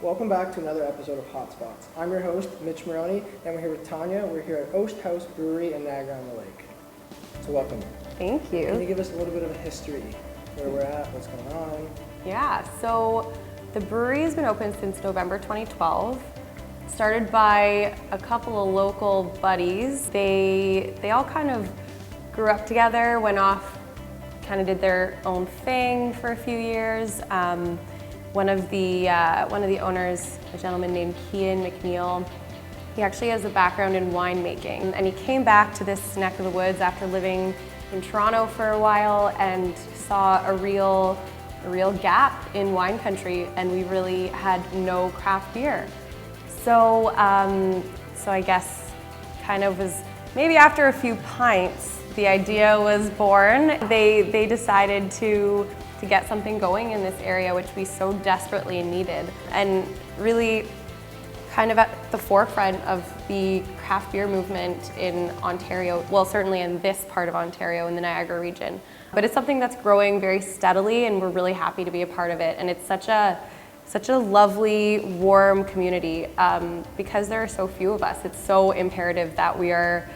Welcome back to another episode of HotSpots. I'm your host, Mitch Maroney, and we're here with Tanya. We're here at Oast House Brewery in Niagara-on-the-Lake. So welcome. Thank you. Can you give us a little bit of a history, where we're at, what's going on? Yeah, so the brewery has been open since November 2012. Started by a couple of local buddies. They all kind of grew up together, went off, kind of did their own thing for a few years. One of the owners, a gentleman named Cian McNeil, he actually has a background in winemaking, and he came back to this neck of the woods after living in Toronto for a while and saw a real gap in wine country, and we really had no craft beer. So I guess kind of was maybe after a few pints, the idea was born. They decided to get something going in this area, which we so desperately needed, and really kind of at the forefront of the craft beer movement in Ontario, well, certainly in this part of Ontario, in the Niagara region. But it's something that's growing very steadily, and we're really happy to be a part of it. And it's such a lovely, warm community. Because there are so few of us, it's so imperative that we are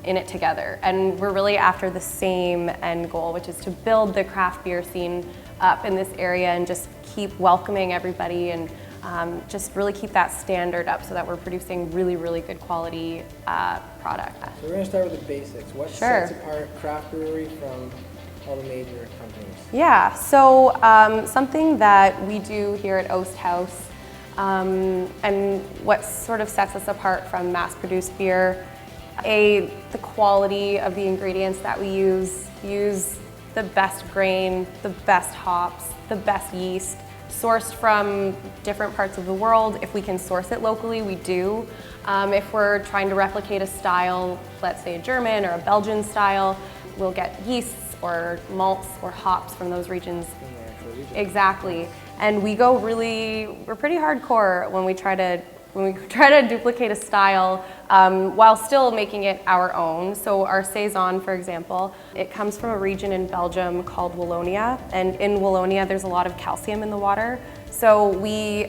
in it together. And we're really after the same end goal, which is to build the craft beer scene up in this area and just keep welcoming everybody and just really keep that standard up so that we're producing really, really good quality product. So we're going to start with the basics. What sets apart craft brewery from all the major companies? Yeah, so something that we do here at Oast House and what sort of sets us apart from mass-produced beer, the quality of the ingredients that we use the best grain, the best hops, the best yeast, sourced from different parts of the world. If we can source it locally, we do. If we're trying to replicate a style, let's say a German or a Belgian style, we'll get yeasts or malts or hops from those regions. Exactly. And we're pretty hardcore when we try to duplicate a style while still making it our own. So our Saison, for example, it comes from a region in Belgium called Wallonia, and in Wallonia there's a lot of calcium in the water. So we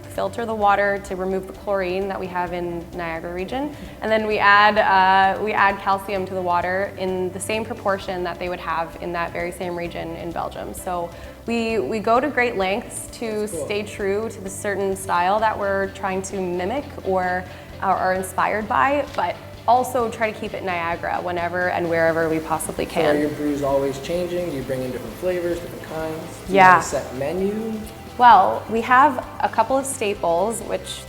filter the water to remove the chlorine that we have in Niagara region, and then we add calcium to the water in the same proportion that they would have in that very same region in Belgium. So we go to great lengths to stay true to the certain style that we're trying to mimic or are inspired by, but also try to keep it Niagara whenever and wherever we possibly can. So are your brews always changing? Do you bring in different flavors, different kinds? Do you Yeah. have a set menu? Well, we have a couple of staples, which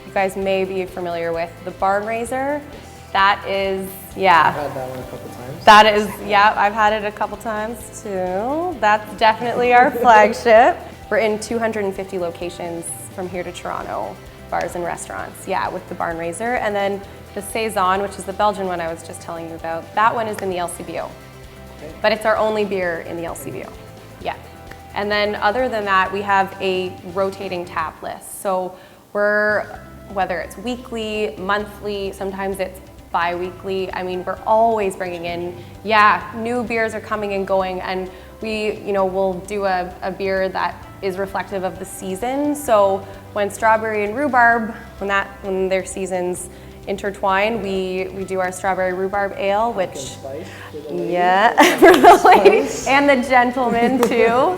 you guys may be familiar with. The Barn Raiser, that is, yeah. I've had that one a couple times. That is, yeah, I've had it a couple times too. That's definitely our flagship. We're in 250 locations from here to Toronto, bars and restaurants, yeah, with the Barn Raiser. And then the Saison, which is the Belgian one I was just telling you about, that one is in the LCBO. Okay. But it's our only beer in the LCBO, yeah. And then other than that, we have a rotating tap list. So whether it's weekly, monthly, sometimes it's bi-weekly, I mean, we're always bringing in, new beers are coming and going, and we'll do a beer that is reflective of the season. So when strawberry and rhubarb, when their seasons intertwine, we do our strawberry rhubarb ale, which for the ladies and the gentlemen too.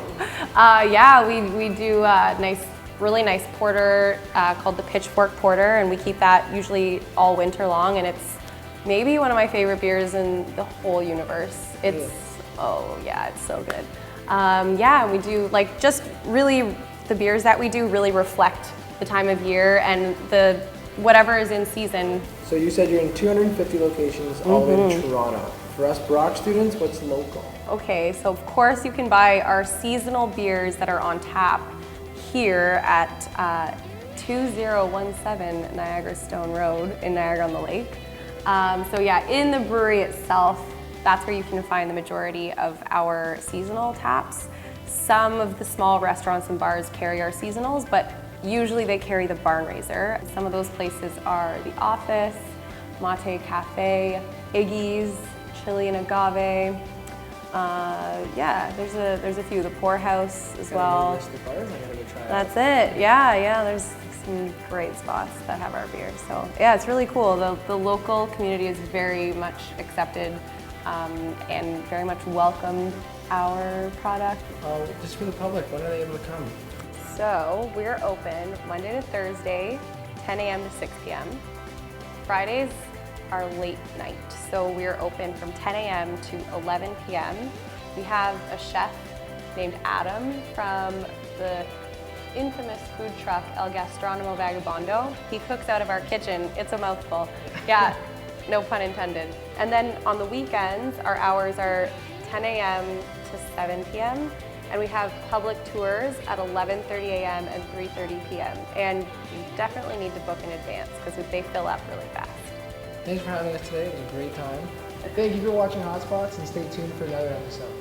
We do a really nice porter called the Pitchfork Porter, and we keep that usually all winter long, and it's maybe one of my favorite beers in the whole universe. It's so good. We do just really the beers that we do really reflect the time of year and whatever is in season. So you said you're in 250 locations all in Toronto. For us Brock students, what's local? Okay, so of course you can buy our seasonal beers that are on tap here at 2017 Niagara Stone Road in Niagara-on-the-Lake. In the brewery itself, that's where you can find the majority of our seasonal taps. Some of the small restaurants and bars carry our seasonals, but usually they carry the Barn Raiser. Some of those places are The Office, Mate Cafe, Iggy's, Chili and Agave, Yeah, there's a few. The Pour House as Got a well. list of bars I gotta go try out. That's it. Yeah. There's some great spots that have our beer. So yeah, it's really cool. The local community is very much accepted and very much welcomed our product. Just for the public, when are they able to come? So we're open Monday to Thursday, 10 a.m. to 6 p.m. Fridays are late night, so we're open from 10 a.m. to 11 p.m. We have a chef named Adam from the infamous food truck El Gastronomo Vagabondo. He cooks out of our kitchen. It's a mouthful. Yeah, no pun intended. And then on the weekends, our hours are 10 a.m. to 7 p.m. And we have public tours at 11:30 a.m. and 3:30 p.m. And you definitely need to book in advance because they fill up really fast. Thanks for having us today. It was a great time. Thank you for watching HotSpots and stay tuned for another episode.